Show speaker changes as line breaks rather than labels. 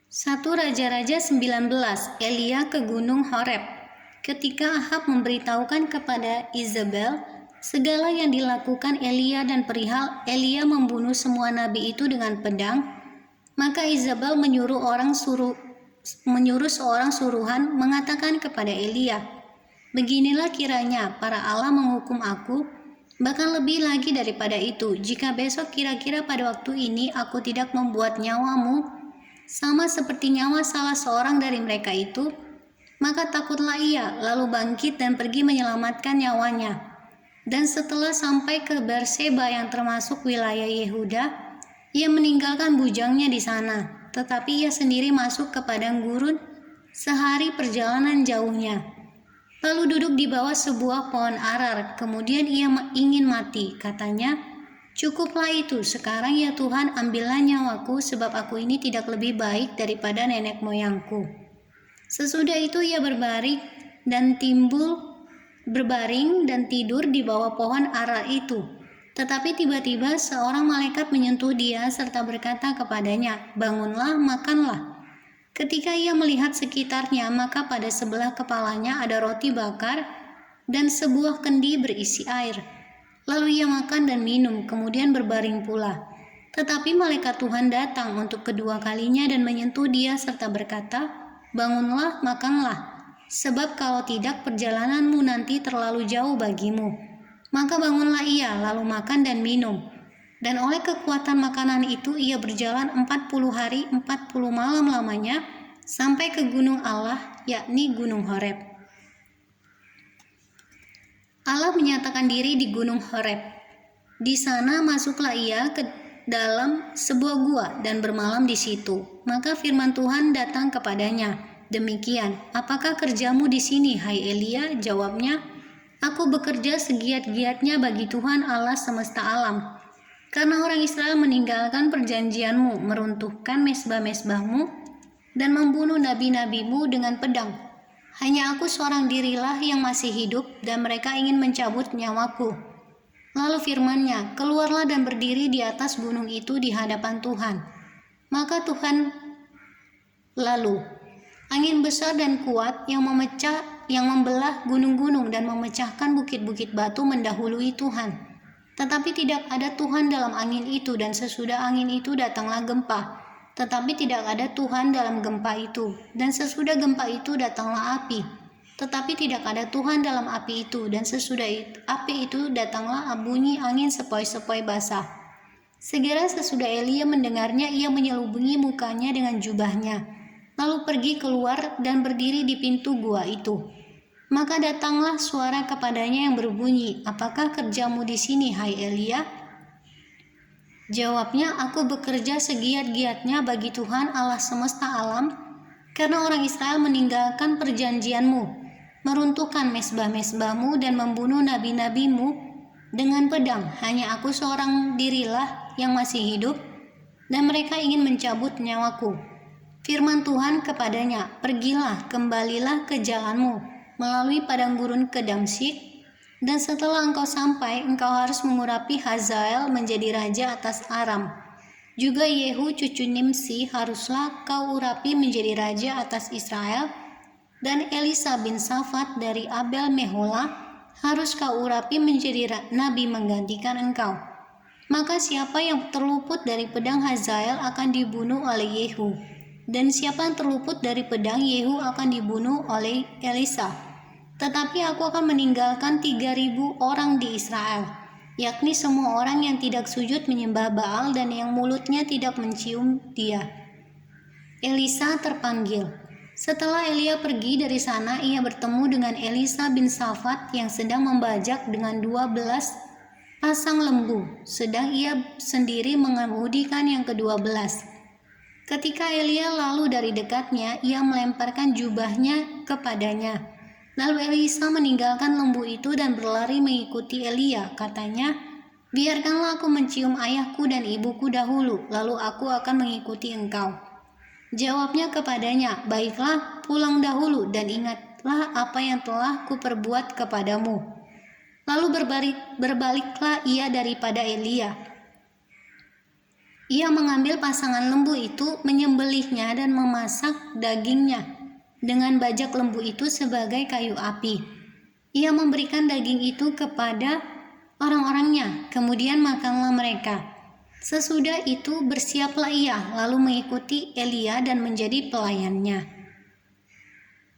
1 Raja-Raja 19, Elia ke Gunung Horeb. Ketika Ahab memberitahukan kepada Izebel segala yang dilakukan Elia dan perihal Elia membunuh semua nabi itu dengan pedang, maka Izebel menyuruh seorang suruhan mengatakan kepada Elia, "Beginilah kiranya para Allah menghukum aku, bahkan lebih lagi daripada itu, jika besok kira-kira pada waktu ini aku tidak membuat nyawamu sama seperti nyawa salah seorang dari mereka itu, maka takutlah ia, lalu bangkit dan pergi menyelamatkan nyawanya. Dan setelah sampai ke Berseba yang termasuk wilayah Yehuda, ia meninggalkan bujangnya di sana, tetapi ia sendiri masuk ke padang gurun sehari perjalanan jauhnya. Lalu duduk di bawah sebuah pohon arar, kemudian ia ingin mati, katanya, 'Cukuplah itu, sekarang ya Tuhan, ambillah nyawaku, sebab aku ini tidak lebih baik daripada nenek moyangku.' Sesudah itu ia berbaring dan tidur di bawah pohon arar itu. Tetapi tiba-tiba seorang malaikat menyentuh dia serta berkata kepadanya, 'Bangunlah, makanlah.' Ketika ia melihat sekitarnya, maka pada sebelah kepalanya ada roti bakar dan sebuah kendi berisi air. Lalu ia makan dan minum, kemudian berbaring pula. Tetapi malaikat Tuhan datang untuk kedua kalinya dan menyentuh dia serta berkata, 'Bangunlah, makanlah, sebab kalau tidak perjalananmu nanti terlalu jauh bagimu.' Maka bangunlah ia, lalu makan dan minum. Dan oleh kekuatan makanan itu ia berjalan 40 hari 40 malam lamanya sampai ke gunung Allah, yakni Gunung Horeb. Allah menyatakan diri di Gunung Horeb. Di sana masuklah ia ke dalam sebuah gua dan bermalam di situ. Maka firman Tuhan datang kepadanya, demikian, 'Apakah kerjamu di sini, hai Elia?' Jawabnya, 'Aku bekerja segiat-giatnya bagi Tuhan Allah semesta alam. Karena orang Israel meninggalkan perjanjianmu, meruntuhkan mezbah-mezbahmu, dan membunuh nabi-nabimu dengan pedang. Hanya aku seorang dirilah yang masih hidup, dan mereka ingin mencabut nyawaku.' Lalu firman-Nya, 'Keluarlah dan berdiri di atas gunung itu di hadapan Tuhan.' Maka Tuhan lalu angin besar dan kuat yang membelah gunung-gunung dan memecahkan bukit-bukit batu mendahului Tuhan. Tetapi tidak ada Tuhan dalam angin itu, dan sesudah angin itu datanglah gempa. Tetapi tidak ada Tuhan dalam gempa itu, dan sesudah gempa itu datanglah api. Tetapi tidak ada Tuhan dalam api itu, dan sesudah api itu datanglah bunyi angin sepoi-sepoi basah. Segera sesudah Elia mendengarnya, ia menyelubungi mukanya dengan jubahnya, lalu pergi keluar dan berdiri di pintu gua itu. Maka datanglah suara kepadanya yang berbunyi, 'Apakah kerjamu di sini, hai Elia?' Jawabnya, 'Aku bekerja segiat-giatnya bagi Tuhan Allah semesta alam, karena orang Israel meninggalkan perjanjianmu, meruntuhkan mezbah-mezbahmu dan membunuh nabi-nabimu dengan pedang. Hanya aku seorang dirilah yang masih hidup, dan mereka ingin mencabut nyawaku.' Firman Tuhan kepadanya, 'Pergilah, kembalilah ke jalanmu melalui padang gurun ke Damsyik, dan setelah engkau sampai, engkau harus mengurapi Hazael menjadi raja atas Aram. Juga Yehu cucu Nimsi haruslah kau urapi menjadi raja atas Israel, dan Elisa bin Safat dari Abel Mehola harus kau urapi menjadi nabi menggantikan engkau. Maka siapa yang terluput dari pedang Hazael akan dibunuh oleh Yehu, dan siapa yang terluput dari pedang Yehu akan dibunuh oleh Elisa. Tetapi aku akan meninggalkan 3.000 orang di Israel, yakni semua orang yang tidak sujud menyembah Baal dan yang mulutnya tidak mencium dia.' Elisa terpanggil. Setelah Elia pergi dari sana, ia bertemu dengan Elisa bin Safat yang sedang membajak dengan 12 pasang lembu, sedang ia sendiri mengemudikan yang ke-12. Ketika Elia lalu dari dekatnya, ia melemparkan jubahnya kepadanya. Lalu Elisa meninggalkan lembu itu dan berlari mengikuti Elia. Katanya, 'Biarkanlah aku mencium ayahku dan ibuku dahulu, lalu aku akan mengikuti engkau.' Jawabnya kepadanya, 'Baiklah, pulang dahulu dan ingatlah apa yang telah kuperbuat kepadamu.' Lalu berbaliklah ia daripada Elia. Ia mengambil pasangan lembu itu, menyembelihnya dan memasak dagingnya dengan bajak lembu itu sebagai kayu api. Ia memberikan daging itu kepada orang-orangnya, kemudian makanlah mereka. Sesudah itu bersiaplah ia, lalu mengikuti Elia dan menjadi pelayannya.